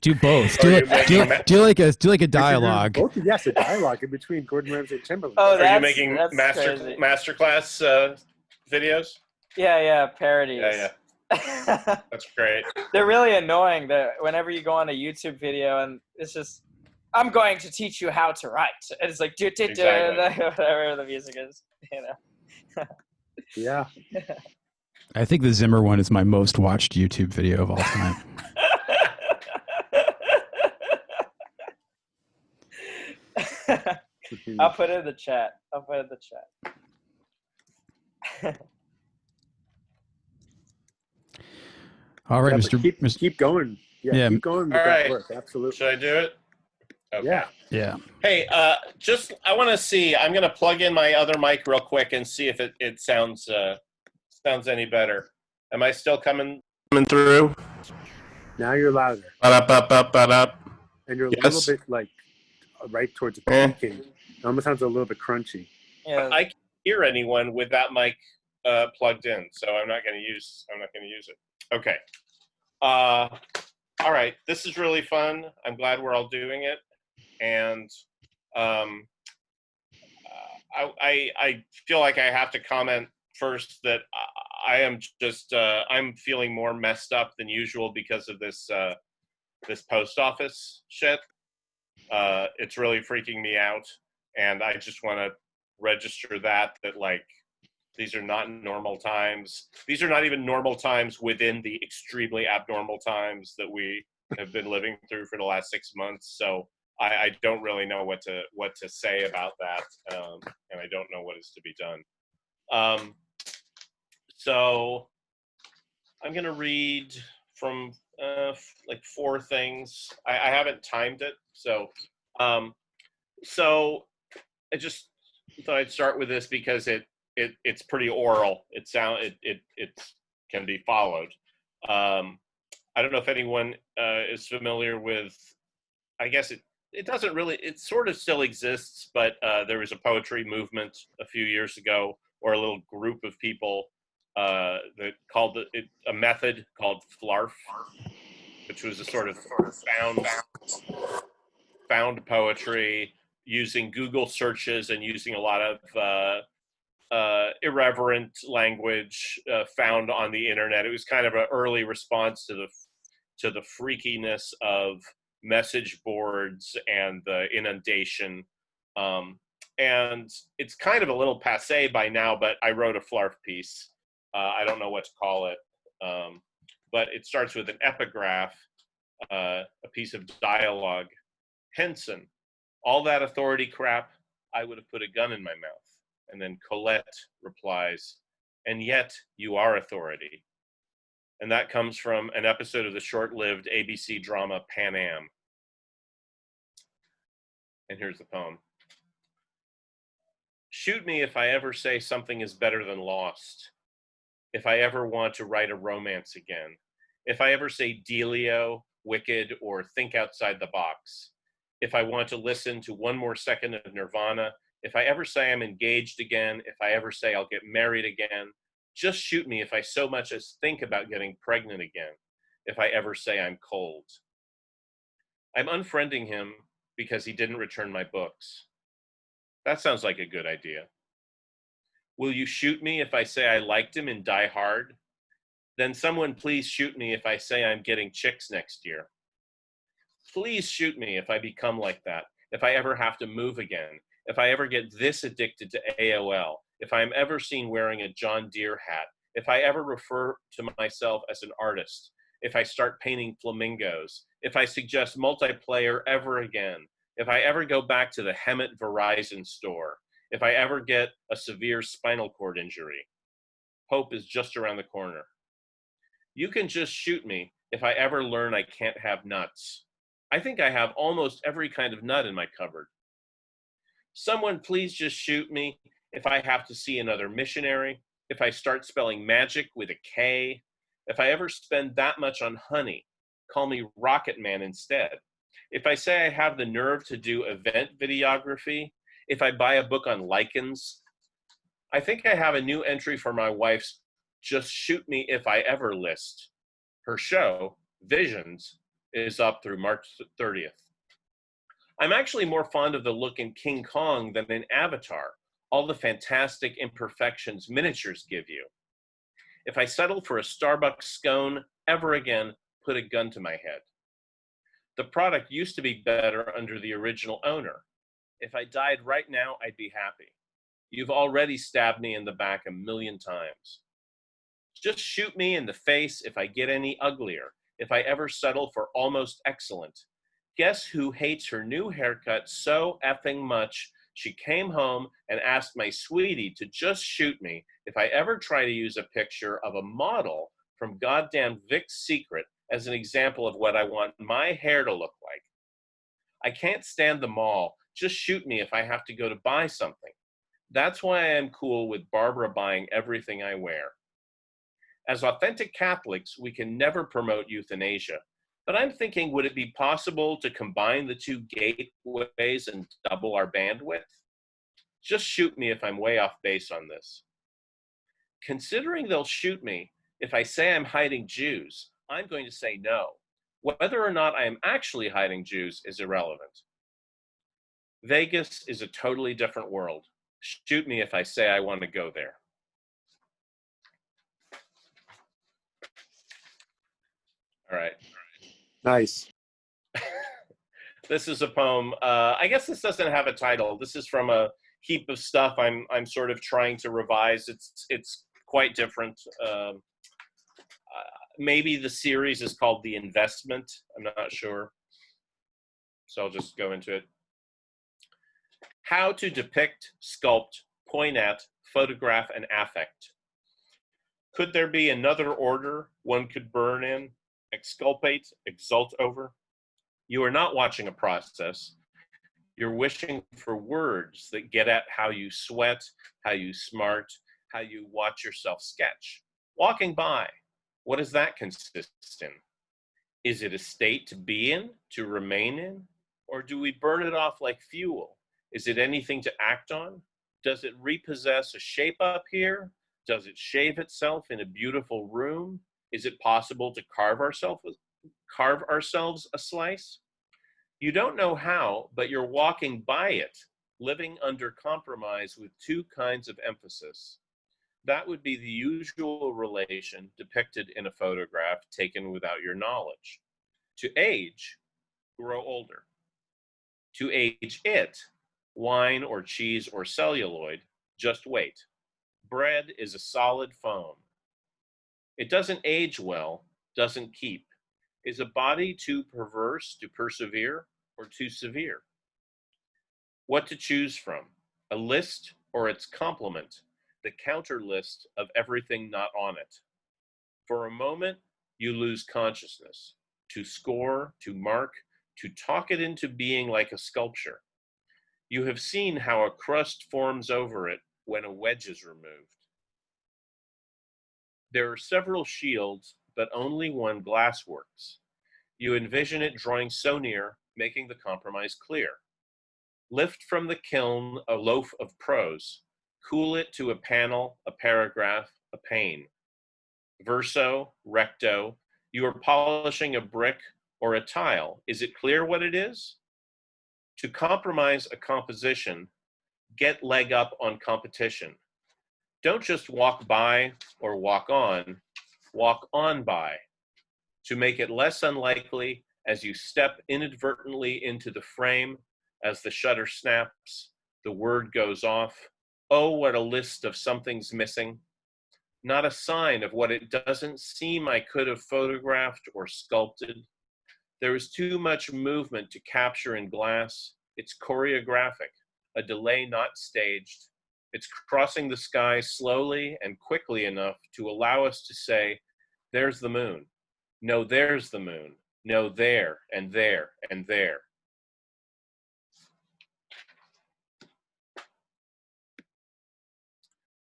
Do both. Do like a dialogue. Both, yes, a dialogue in between Gordon Ramsay and Timbaland. Oh, are you making masterclass videos? Yeah, parodies. Yeah. That's great. They're really annoying. Whenever you go on a YouTube video and it's just, I'm going to teach you how to write. And it's like, whatever the music is, you know. Yeah. I think the Zimmer one is my most watched YouTube video of all time. I'll put it in the chat. All right, yeah, keep going. Yeah, keep going with that work. Absolutely. Should I do it? Okay. Yeah. Hey, I want to see. I'm going to plug in my other mic real quick and see if it sounds any better. Am I still coming through? Now you're louder. Ba-da-ba-ba-ba-da. And you're a little bit like right towards the peaking. It almost sounds a little bit crunchy. Yeah. I can't hear anyone with that mic plugged in, so I'm not going to use it. Okay. All right. This is really fun. I'm glad we're all doing it. And I feel like I have to comment first that I am just I'm feeling more messed up than usual because of this this post office shit. It's really freaking me out, and I just want to register that like these are not normal times. These are not even normal times within the extremely abnormal times that we have been living through for the last 6 months. So I don't really know what to say about that, and I don't know what is to be done. So I'm gonna read from like 4 things. I haven't timed it, so so I just thought I'd start with this because it's pretty oral. It can be followed. I don't know if anyone is familiar with. I guess it doesn't really. It sort of still exists, but there was a poetry movement a few years ago, or a little group of people that called it a method called flarf, which was a sort of found poetry using Google searches and using a lot of irreverent language found on the internet. It was kind of an early response to the freakiness of message boards and the inundation. And it's kind of a little passé by now, but I wrote a flarf piece. I don't know what to call it, but it starts with an epigraph, a piece of dialogue. Henson, all that authority crap, I would have put a gun in my mouth. And then Colette replies, and yet you are authority. And that comes from an episode of the short-lived ABC drama Pan Am. And here's the poem. Shoot me if I ever say something is better than lost. If I ever want to write a romance again. If I ever say Delio, Wicked, or Think Outside the Box. If I want to listen to one more second of Nirvana. If I ever say I'm engaged again. If I ever say I'll get married again. Just shoot me if I so much as think about getting pregnant again. If I ever say I'm cold. I'm unfriending him because he didn't return my books. That sounds like a good idea. Will you shoot me if I say I liked him in Die Hard? Then someone please shoot me if I say I'm getting chicks next year. Please shoot me if I become like that, if I ever have to move again, if I ever get this addicted to AOL, if I'm ever seen wearing a John Deere hat, if I ever refer to myself as an artist, if I start painting flamingos, if I suggest multiplayer ever again, if I ever go back to the Hemet Verizon store, if I ever get a severe spinal cord injury. Hope is just around the corner. You can just shoot me if I ever learn I can't have nuts. I think I have almost every kind of nut in my cupboard. Someone please just shoot me if I have to see another missionary, if I start spelling magic with a K, if I ever spend that much on honey, call me Rocket Man instead. If I say I have the nerve to do event videography, if I buy a book on lichens, I think I have a new entry for my wife's Just Shoot Me If I Ever list. Her show, Visions, is up through March 30th. I'm actually more fond of the look in King Kong than in Avatar, all the fantastic imperfections miniatures give you. If I settle for a Starbucks scone ever again, put a gun to my head. The product used to be better under the original owner. If I died right now, I'd be happy. You've already stabbed me in the back 1,000,000 times. Just shoot me in the face if I get any uglier, if I ever settle for almost excellent. Guess who hates her new haircut so effing much she came home and asked my sweetie to just shoot me if I ever try to use a picture of a model from goddamn Vic's Secret as an example of what I want my hair to look like. I can't stand the mall. Just shoot me if I have to go to buy something. That's why I am cool with Barbara buying everything I wear. As authentic Catholics, we can never promote euthanasia, but I'm thinking, would it be possible to combine the two gateways and double our bandwidth? Just shoot me if I'm way off base on this. Considering they'll shoot me if I say I'm hiding Jews, I'm going to say no. Whether or not I am actually hiding Jews is irrelevant. Vegas is a totally different world. Shoot me if I say I want to go there. All right. Nice. This is a poem. I guess this doesn't have a title. This is from a heap of stuff I'm sort of trying to revise. It's quite different. Maybe the series is called The Investment. I'm not sure. So I'll just go into it. How to depict, sculpt, point at, photograph, and affect. Could there be another order one could burn in, exculpate, exult over? You are not watching a process. You're wishing for words that get at how you sweat, how you smart, how you watch yourself sketch. Walking by, what does that consist in? Is it a state to be in, to remain in? Or do we burn it off like fuel? Is it anything to act on? Does it repossess a shape up here? Does it shave itself in a beautiful room? Is it possible to carve ourselves a slice? You don't know how, but you're walking by it, living under compromise with two kinds of emphasis. That would be the usual relation depicted in a photograph taken without your knowledge. To age, grow older. To age it, wine or cheese or celluloid, just wait. Bread is a solid foam. It doesn't age well, doesn't keep. Is a body too perverse to persevere or too severe? What to choose from, a list or its complement, the counter list of everything not on it. For a moment, you lose consciousness, to score, to mark, to talk it into being like a sculpture. You have seen how a crust forms over it when a wedge is removed. There are several shields, but only one glass works. You envision it drawing so near, making the compromise clear. Lift from the kiln a loaf of prose, cool it to a panel, a paragraph, a pane. Verso, recto, you are polishing a brick or a tile. Is it clear what it is? To compromise a composition, get leg up on competition. Don't just walk by or walk on by. To make it less unlikely as you step inadvertently into the frame, as the shutter snaps, the word goes off. Oh, what a list of something's missing. Not a sign of what it doesn't seem I could have photographed or sculpted. There is too much movement to capture in glass. It's choreographic, a delay not staged. It's crossing the sky slowly and quickly enough to allow us to say, there's the moon. No, there's the moon. No, there and there and there.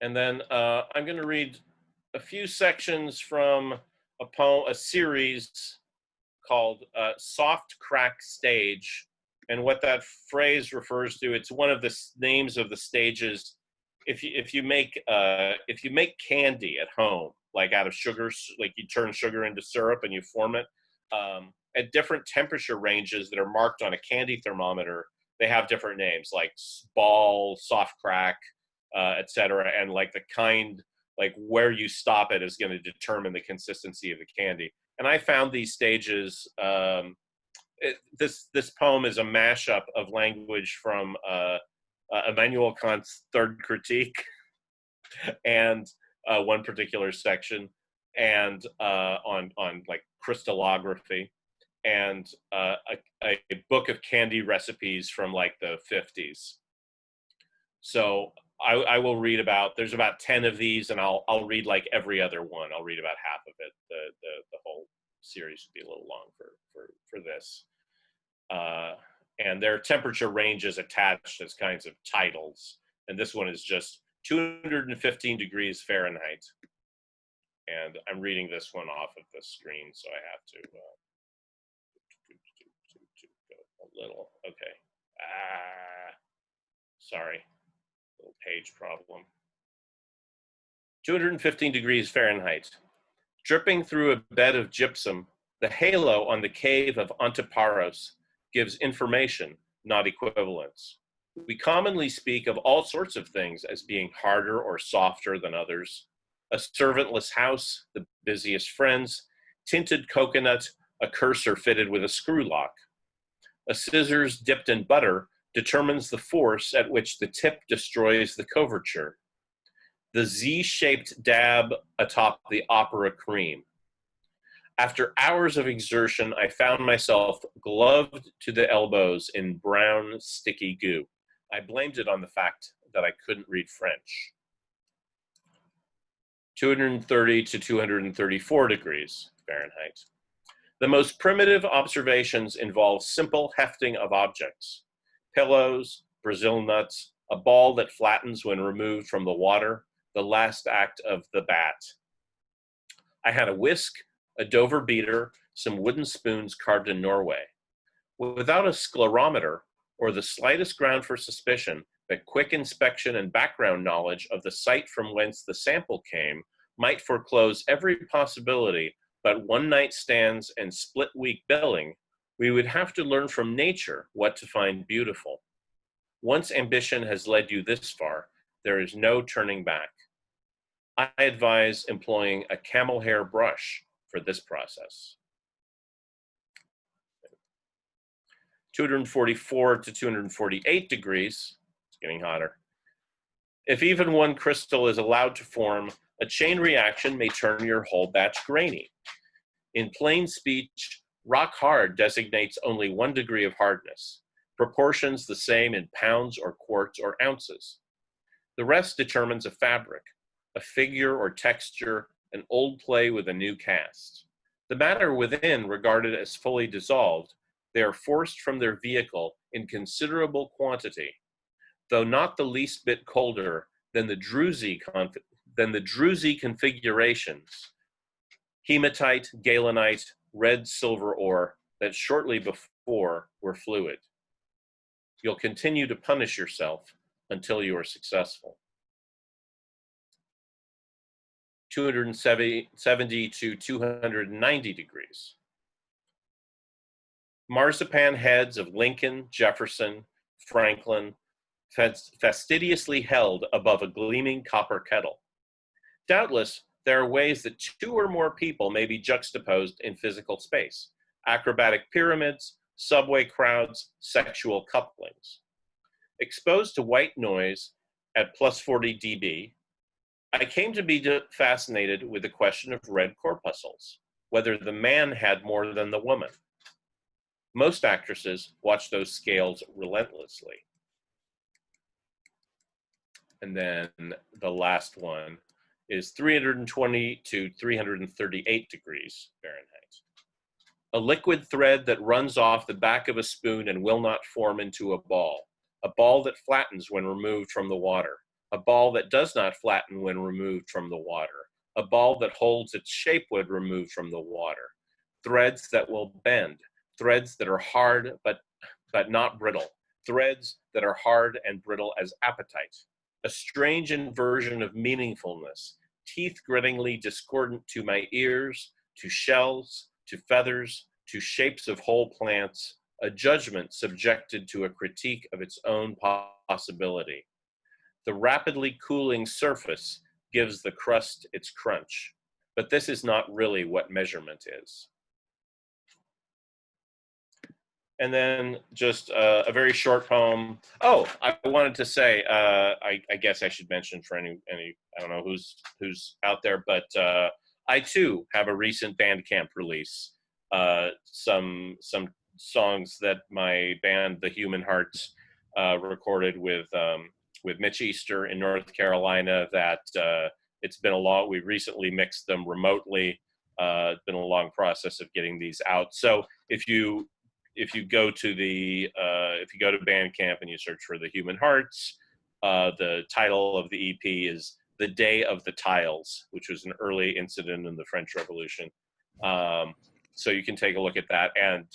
And then I'm going to read a few sections from a poem, a series called Soft Crack Stage. And what that phrase refers to, it's one of the names of the stages. If you make candy at home, like out of sugar, like you turn sugar into syrup and you form it, at different temperature ranges that are marked on a candy thermometer, they have different names like ball, soft crack, etc. And like the kind, like where you stop it is going to determine the consistency of the candy. And I found these stages. This poem is a mashup of language from Immanuel Kant's Third Critique and one particular section, and on like crystallography, and a book of candy recipes from like the 50s. So I will read there's about 10 of these, and I'll read like every other one. I'll read about half of it. The whole series would be a little long for this. And there are temperature ranges attached as kinds of titles. And this one is just 215 degrees Fahrenheit. And I'm reading this one off of the screen, so I have to go a little. Okay. Sorry. Little page problem. 215 degrees Fahrenheit. Dripping through a bed of gypsum, the halo on the cave of Antiparos gives information, not equivalence. We commonly speak of all sorts of things as being harder or softer than others. A servantless house, the busiest friends, tinted coconut, a cursor fitted with a screw lock. A scissors dipped in butter determines the force at which the tip destroys the coverture. The Z-shaped dab atop the opera cream. After hours of exertion, I found myself gloved to the elbows in brown, sticky goo. I blamed it on the fact that I couldn't read French. 230 to 234 degrees Fahrenheit. The most primitive observations involve simple hefting of objects. Pillows, Brazil nuts, a ball that flattens when removed from the water, the last act of the bat. I had a whisk, a Dover beater, some wooden spoons carved in Norway. Without a sclerometer or the slightest ground for suspicion that quick inspection and background knowledge of the site from whence the sample came might foreclose every possibility but one-night stands and split-week billing, we would have to learn from nature what to find beautiful. Once ambition has led you this far, there is no turning back. I advise employing a camel hair brush for this process. 244 to 248 degrees, it's getting hotter. If even one crystal is allowed to form, a chain reaction may turn your whole batch grainy. In plain speech, rock hard designates only 1 degree of hardness, proportions the same in pounds or quarts or ounces. The rest determines a fabric, a figure or texture, an old play with a new cast. The matter within regarded as fully dissolved, they are forced from their vehicle in considerable quantity, though not the least bit colder than the druzy configurations, hematite, galenite, red silver ore, that shortly before were fluid. You'll continue to punish yourself until you are successful. 270 to 290 degrees. Marzipan heads of Lincoln, Jefferson, Franklin, fastidiously held above a gleaming copper kettle. Doubtless, there are ways that 2 or more people may be juxtaposed in physical space: acrobatic pyramids, subway crowds, sexual couplings. Exposed to white noise at plus 40 dB, I came to be fascinated with the question of red corpuscles, whether the man had more than the woman. Most actresses watch those scales relentlessly. And then the last one is 320 to 338 degrees Fahrenheit. A liquid thread that runs off the back of a spoon and will not form into a ball that flattens when removed from the water, a ball that does not flatten when removed from the water, a ball that holds its shape when removed from the water, threads that will bend, threads that are hard but not brittle, threads that are hard and brittle as appetite, a strange inversion of meaningfulness, teeth grittingly discordant to my ears, to shells, to feathers, to shapes of whole plants, a judgment subjected to a critique of its own possibility. The rapidly cooling surface gives the crust its crunch, but this is not really what measurement is. And then just a very short poem. Oh, I wanted to say, I guess I should mention for any I don't know who's out there, but I too have a recent Bandcamp release. Some songs that my band, The Human Hearts, recorded with Mitch Easter in North Carolina. That it's been we recently mixed them remotely. It's been a long process of getting these out. So if you go to Bandcamp and you search for The Human Hearts, the title of the EP is The Day of the Tiles, which was an early incident in the French Revolution. So you can take a look at that. And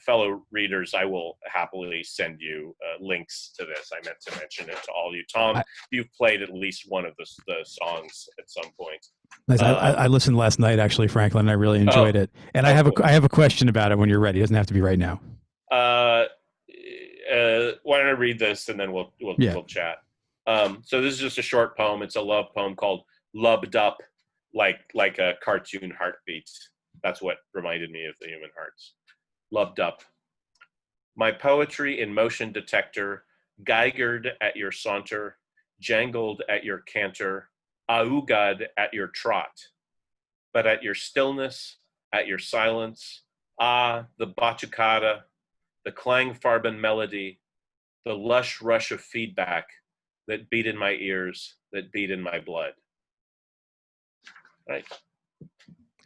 fellow readers, I will happily send you links to this. I meant to mention it to all of you. Tom, you've played at least one of the songs at some point. Nice. I listened last night, actually, Franklin, and I really enjoyed it. And I have a question about it when you're ready. It doesn't have to be right now. why don't I read this and then we'll chat. So this is just a short poem. It's a love poem called "Lubbed Up," like a cartoon heartbeat. That's what reminded me of the human hearts. Lubbed up. My poetry in motion detector, geigered at your saunter, jangled at your canter, augad at your trot. But at your stillness, at your silence, the batucada, the clang-farben melody, the lush rush of feedback that beat in my ears, that beat in my blood. Right.